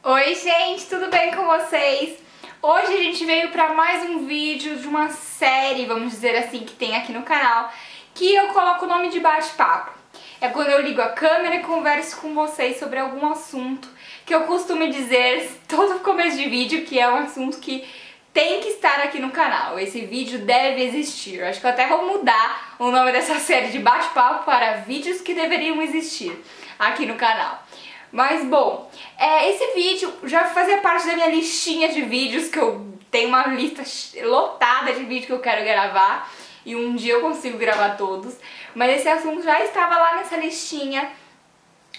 Oi gente, tudo bem com vocês? Hoje a gente veio para mais um vídeo de uma série, vamos dizer assim, que tem aqui no canal, que eu coloco o nome de bate-papo. É quando eu ligo a câmera e converso com vocês sobre algum assunto que eu costumo dizer todo começo de vídeo, que é um assunto que tem que estar aqui no canal. Esse vídeo deve existir. Eu acho que eu até vou mudar o nome dessa série de bate-papo para vídeos que deveriam existir aqui no canal. Mas bom, esse vídeo já fazia parte da minha listinha de vídeos, que eu tenho uma lista lotada de vídeos que eu quero gravar e um dia eu consigo gravar todos, mas esse assunto já estava lá nessa listinha,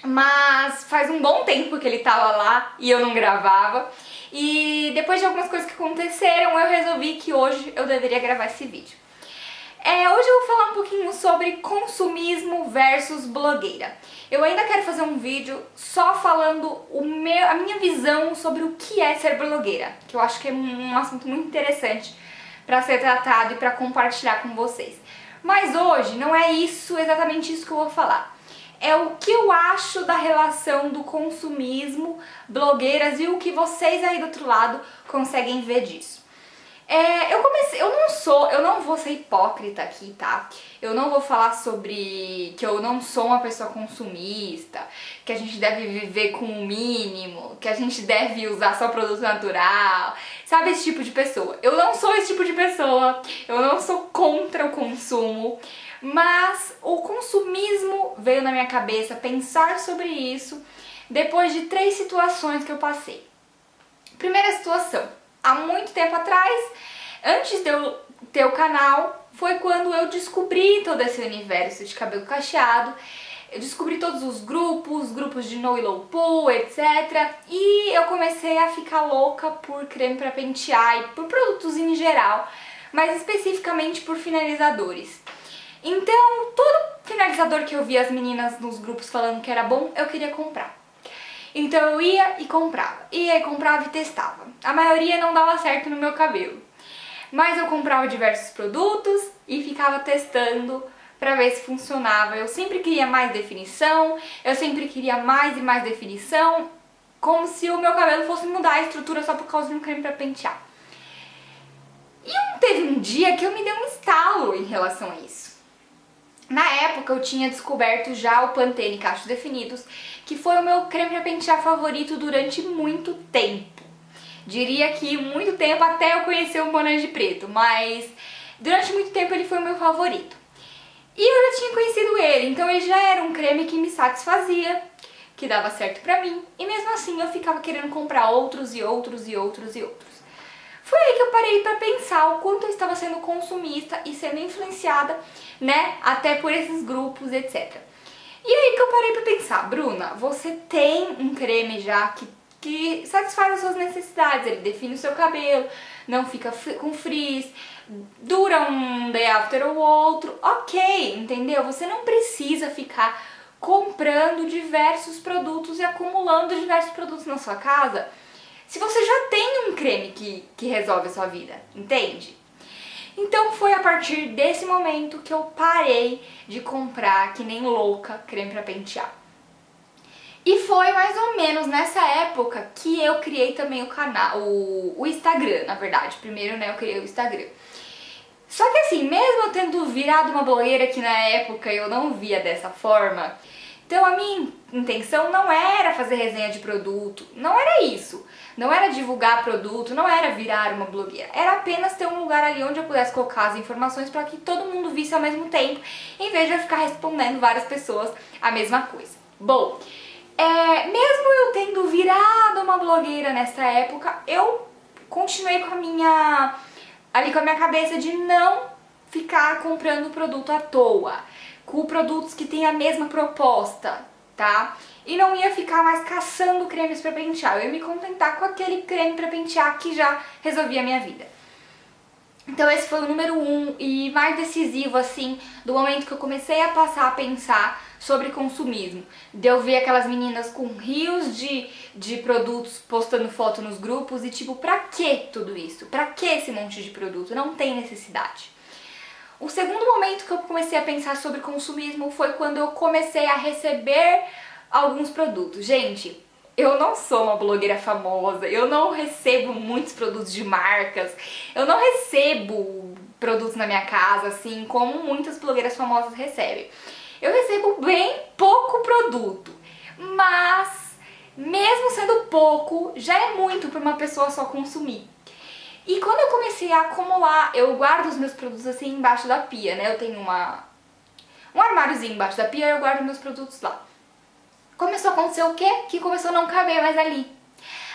mas faz um bom tempo que ele estava lá e eu não gravava, e depois de algumas coisas que aconteceram eu resolvi que hoje eu deveria gravar esse vídeo. Hoje eu vou falar um pouquinho sobre consumismo versus blogueira. Eu ainda quero fazer um vídeo só falando a minha visão sobre o que é ser blogueira, que eu acho que é um assunto muito interessante para ser tratado e para compartilhar com vocês. Mas hoje não é exatamente isso que eu vou falar. É o que eu acho da relação do consumismo, blogueiras, e o que vocês aí do outro lado conseguem ver disso. Eu não vou ser hipócrita aqui, tá? Eu não vou falar sobre que eu não sou uma pessoa consumista, que a gente deve viver com o mínimo, que a gente deve usar só produto natural, sabe, esse tipo de pessoa. Eu não sou esse tipo de pessoa, eu não sou contra o consumo, mas o consumismo veio na minha cabeça pensar sobre isso depois de 3 situações que eu passei. Primeira situação. Há muito tempo atrás, antes de eu ter o canal, foi quando eu descobri todo esse universo de cabelo cacheado. Eu descobri todos os grupos de No e Low Poo, etc. E eu comecei a ficar louca por creme para pentear e por produtos em geral, mas especificamente por finalizadores. Então, todo finalizador que eu via as meninas nos grupos falando que era bom, eu queria comprar. Então eu ia e comprava e testava. A maioria não dava certo no meu cabelo, mas eu comprava diversos produtos e ficava testando pra ver se funcionava. Eu sempre queria mais definição, eu sempre queria mais e mais definição, como se o meu cabelo fosse mudar a estrutura só por causa de um creme pra pentear. E teve um dia que eu me dei um estalo em relação a isso. Na época eu tinha descoberto já o Pantene Cachos Definidos, que foi o meu creme pra pentear favorito durante muito tempo. Diria que muito tempo até eu conhecer o Monange Preto, mas durante muito tempo ele foi o meu favorito. E eu já tinha conhecido ele, então ele já era um creme que me satisfazia, que dava certo pra mim, e mesmo assim eu ficava querendo comprar outros e outros e outros e outros. Foi aí que eu parei pra pensar o quanto eu estava sendo consumista e sendo influenciada, né, até por esses grupos, etc. E aí que eu parei pra pensar, Bruna, você tem um creme já que satisfaz as suas necessidades, ele define o seu cabelo, não fica com frizz, dura um day after ou outro, ok, entendeu? Você não precisa ficar comprando diversos produtos e acumulando diversos produtos na sua casa, se você já tem um creme que resolve a sua vida, entende? Então foi a partir desse momento que eu parei de comprar, que nem louca, creme pra pentear. E foi mais ou menos nessa época que eu criei também o canal, o Instagram, na verdade. Primeiro, né, eu criei o Instagram. Só que assim, mesmo eu tendo virado uma blogueira que na época eu não via dessa forma, então a minha intenção não era fazer resenha de produto, não era isso. Não era divulgar produto, não era virar uma blogueira. Era apenas ter um lugar ali onde eu pudesse colocar as informações para que todo mundo visse ao mesmo tempo, em vez de eu ficar respondendo várias pessoas a mesma coisa. Bom, mesmo eu tendo virado uma blogueira nessa época, eu continuei com a minha cabeça de não ficar comprando produto à toa, com produtos que têm a mesma proposta, tá? E não ia ficar mais caçando cremes pra pentear, eu ia me contentar com aquele creme pra pentear que já resolvia a minha vida. Então esse foi o número 1 e mais decisivo, assim, do momento que eu comecei a passar a pensar sobre consumismo. De eu ver aquelas meninas com rios de produtos postando foto nos grupos e tipo, pra que tudo isso? Pra que esse monte de produto? Não tem necessidade. O segundo momento que eu comecei a pensar sobre consumismo foi quando eu comecei a receber alguns produtos. Gente, eu não sou uma blogueira famosa, eu não recebo muitos produtos de marcas, eu não recebo produtos na minha casa, assim, como muitas blogueiras famosas recebem. Eu recebo bem pouco produto, mas mesmo sendo pouco, já é muito para uma pessoa só consumir. E quando eu comecei a acumular, eu guardo os meus produtos assim embaixo da pia, né? Eu tenho um armáriozinho embaixo da pia e eu guardo meus produtos lá. Começou a acontecer o quê? Que começou a não caber mais ali.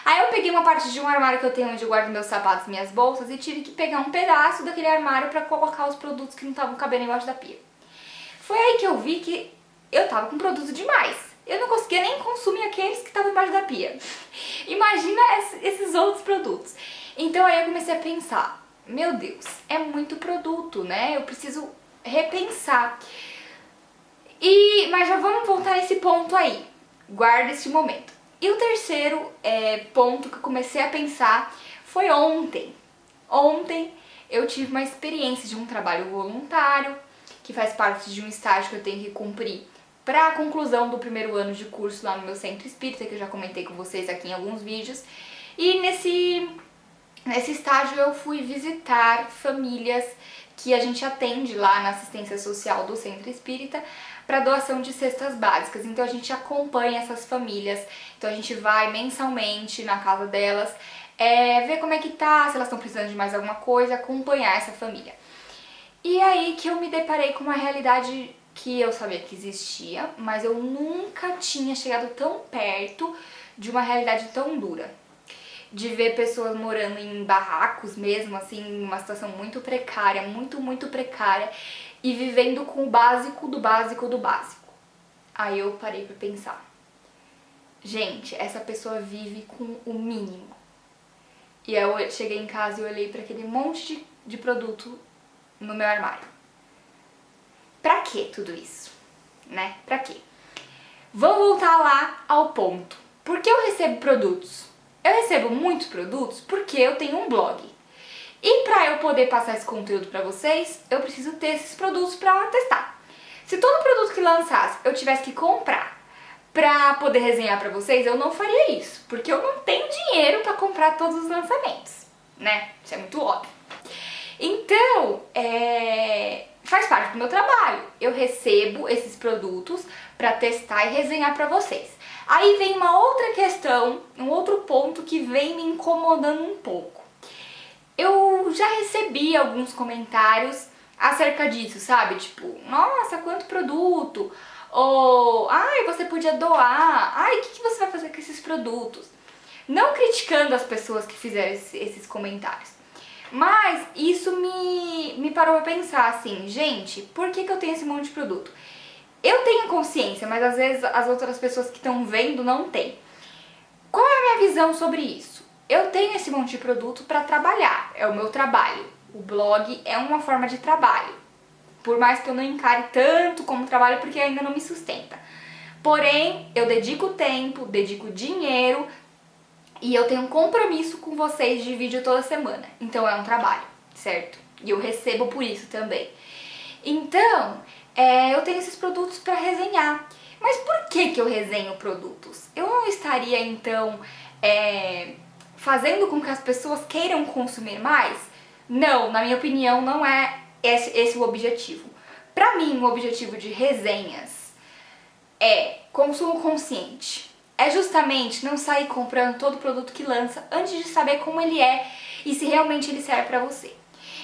Aí eu peguei uma parte de um armário que eu tenho onde eu guardo meus sapatos e minhas bolsas e tive que pegar um pedaço daquele armário pra colocar os produtos que não estavam cabendo embaixo da pia. Foi aí que eu vi que eu tava com produto demais. Eu não conseguia nem consumir aqueles que estavam embaixo da pia. Imagina esses outros produtos. Então aí eu comecei a pensar, meu Deus, é muito produto, né? Eu preciso repensar. Mas já vamos voltar nesse ponto aí. Guarda esse momento. E o terceiro ponto que eu comecei a pensar foi ontem. Ontem eu tive uma experiência de um trabalho voluntário, que faz parte de um estágio que eu tenho que cumprir para a conclusão do primeiro ano de curso lá no meu centro espírita, que eu já comentei com vocês aqui em alguns vídeos. E nesse estágio eu fui visitar famílias que a gente atende lá na assistência social do centro espírita para doação de cestas básicas. Então a gente acompanha essas famílias, então a gente vai mensalmente na casa delas, ver como é que tá, se elas estão precisando de mais alguma coisa, acompanhar essa família. E aí que eu me deparei com uma realidade que eu sabia que existia, mas eu nunca tinha chegado tão perto de uma realidade tão dura. De ver pessoas morando em barracos mesmo, assim, em uma situação muito precária, muito precária, e vivendo com o básico do básico do básico. Aí eu parei pra pensar, gente, essa pessoa vive com o mínimo. E aí eu cheguei em casa e olhei pra aquele monte de produto no meu armário. Pra que tudo isso? Né? Pra quê? Vou voltar lá ao ponto. Por que eu recebo produtos? Eu recebo muitos produtos porque eu tenho um blog. E para eu poder passar esse conteúdo para vocês, eu preciso ter esses produtos para testar. Se todo produto que lançasse eu tivesse que comprar para poder resenhar para vocês, eu não faria isso, porque eu não tenho dinheiro para comprar todos os lançamentos, né? Isso é muito óbvio. Então, faz parte do meu trabalho. Eu recebo esses produtos para testar e resenhar para vocês. Aí vem uma outra questão, um outro ponto que vem me incomodando um pouco. Eu já recebi alguns comentários acerca disso, sabe? Tipo, nossa, quanto produto! Ou, ai, você podia doar! Ai, o que você vai fazer com esses produtos? Não criticando as pessoas que fizeram esses comentários. Mas isso me parou a pensar assim, gente, por que eu tenho esse monte de produto? Eu tenho consciência, mas às vezes as outras pessoas que estão vendo não têm. Qual é a minha visão sobre isso? Eu tenho esse monte de produto para trabalhar, é o meu trabalho. O blog é uma forma de trabalho. Por mais que eu não encare tanto como trabalho, porque ainda não me sustenta. Porém, eu dedico tempo, dedico dinheiro e eu tenho um compromisso com vocês de vídeo toda semana. Então é um trabalho, certo? E eu recebo por isso também. Então, eu tenho esses produtos para resenhar. Mas por que eu resenho produtos? Eu não estaria, então, fazendo com que as pessoas queiram consumir mais? Não, na minha opinião, não é esse o objetivo. Para mim, o objetivo de resenhas é consumo consciente. É justamente não sair comprando todo produto que lança antes de saber como ele é e se realmente ele serve para você.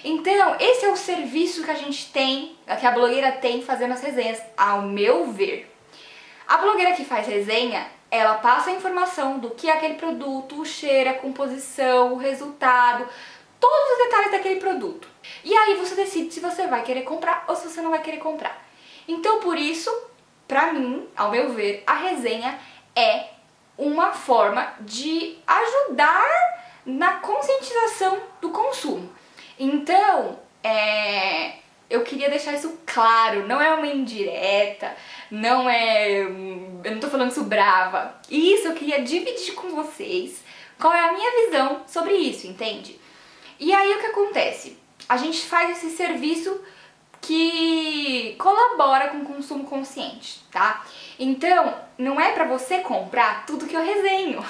Então, esse é o serviço que a gente tem, que a blogueira tem fazendo as resenhas, ao meu ver. A blogueira que faz resenha, ela passa a informação do que é aquele produto, o cheiro, a composição, o resultado, todos os detalhes daquele produto. E aí você decide se você vai querer comprar ou se você não vai querer comprar. Então, por isso, pra mim, ao meu ver, a resenha é uma forma de ajudar na conscientização do consumo. Então, eu queria deixar isso claro, não é uma indireta, eu não tô falando isso brava. Isso eu queria dividir com vocês qual é a minha visão sobre isso, entende? E aí o que acontece? A gente faz esse serviço que colabora com o consumo consciente, tá? Então, não é pra você comprar tudo que eu resenho.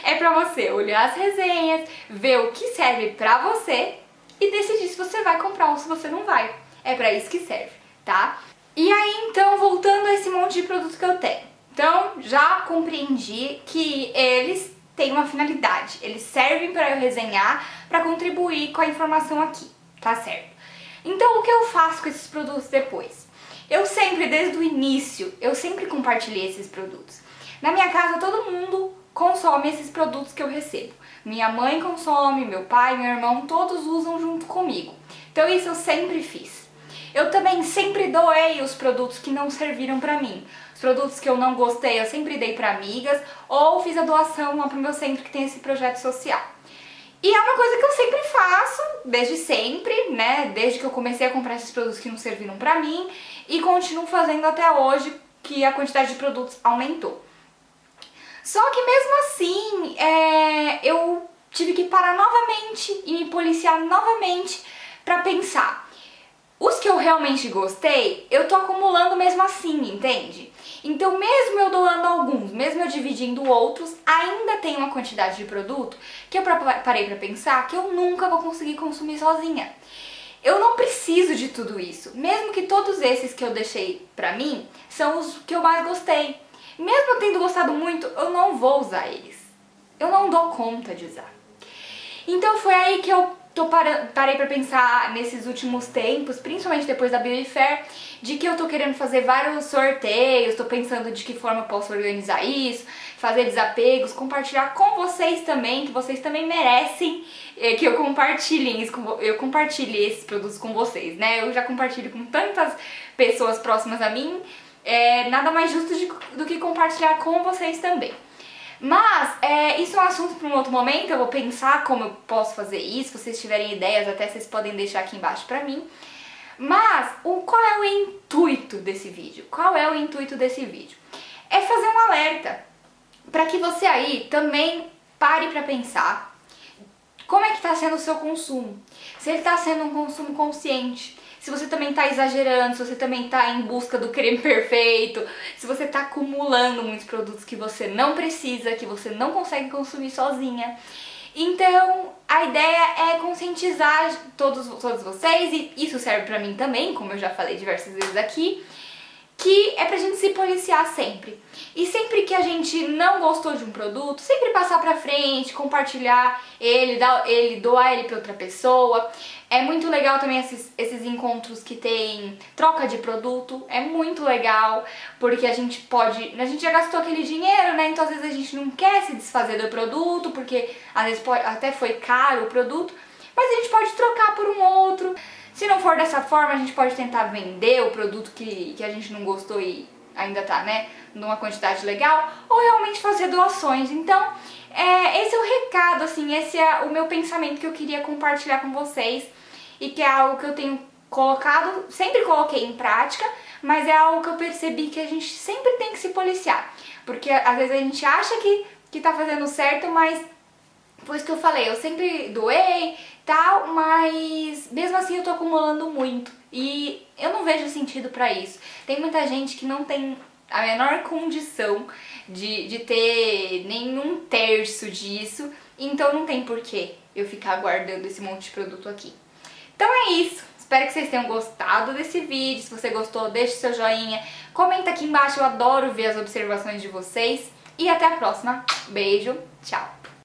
É pra você olhar as resenhas, ver o que serve pra você e decidir se você vai comprar ou se você não vai. É pra isso que serve, tá? E aí, então, voltando a esse monte de produto que eu tenho. Então, já compreendi que eles têm uma finalidade. Eles servem pra eu resenhar, pra contribuir com a informação aqui, tá certo? Então, o que eu faço com esses produtos depois? Eu sempre, desde o início, eu sempre compartilhei esses produtos. Na minha casa, todo mundo consome esses produtos que eu recebo. Minha mãe consome, meu pai, meu irmão, todos usam junto comigo. Então, isso eu sempre fiz. Eu também sempre doei os produtos que não serviram pra mim. Os produtos que eu não gostei, eu sempre dei pra amigas ou fiz a doação lá pro meu centro que tem esse projeto social. E é uma coisa que eu sempre faço, desde sempre, né? Desde que eu comecei a comprar esses produtos que não serviram pra mim e continuo fazendo até hoje, que a quantidade de produtos aumentou. Só que mesmo assim, eu tive que parar novamente e me policiar novamente pra pensar. Os que eu realmente gostei, eu tô acumulando mesmo assim, entende? Então mesmo eu doando alguns, mesmo eu dividindo outros, ainda tem uma quantidade de produto que eu parei pra pensar que eu nunca vou conseguir consumir sozinha. Eu não preciso de tudo isso, mesmo que todos esses que eu deixei pra mim são os que eu mais gostei. Mesmo eu tendo gostado muito, eu não vou usar eles. Eu não dou conta de usar. Então foi aí que eu parei pra pensar nesses últimos tempos, principalmente depois da Beauty Fair, de que eu tô querendo fazer vários sorteios, tô pensando de que forma eu posso organizar isso, fazer desapegos, compartilhar com vocês também, que vocês também merecem que eu compartilhe esses produtos com vocês, né? Eu já compartilho com tantas pessoas próximas a mim, nada mais justo do que compartilhar com vocês também. Mas, isso é um assunto para um outro momento, eu vou pensar como eu posso fazer isso, se vocês tiverem ideias, até vocês podem deixar aqui embaixo pra mim. Mas, qual é o intuito desse vídeo? Qual é o intuito desse vídeo? É fazer um alerta, para que você aí também pare pra pensar como é que tá sendo o seu consumo. Se ele tá sendo um consumo consciente, se você também tá exagerando, se você também tá em busca do creme perfeito, se você tá acumulando muitos produtos que você não precisa, que você não consegue consumir sozinha. Então, a ideia é conscientizar todos vocês, e isso serve pra mim também, como eu já falei diversas vezes aqui, que é pra gente se policiar sempre. E sempre que a gente não gostou de um produto, sempre passar pra frente, compartilhar ele, doar ele pra outra pessoa. É muito legal também esses encontros que tem troca de produto, é muito legal, porque a gente já gastou aquele dinheiro, né? Então às vezes a gente não quer se desfazer do produto, porque às vezes até foi caro o produto, mas a gente pode trocar por um outro. Se não for dessa forma, a gente pode tentar vender o produto que a gente não gostou e ainda tá, né, numa quantidade legal, ou realmente fazer doações. Então, esse é o recado, assim, esse é o meu pensamento que eu queria compartilhar com vocês e que é algo que eu tenho colocado, sempre coloquei em prática, mas é algo que eu percebi que a gente sempre tem que se policiar, porque às vezes a gente acha que tá fazendo certo, mas foi isso que eu falei, eu sempre doei, tal, mas mesmo assim eu tô acumulando muito e eu não vejo sentido pra isso. Tem muita gente que não tem a menor condição de ter nenhum terço disso, então não tem porquê eu ficar guardando esse monte de produto aqui. Então é isso, espero que vocês tenham gostado desse vídeo. Se você gostou, deixe seu joinha, comenta aqui embaixo, eu adoro ver as observações de vocês e até a próxima. Beijo, tchau!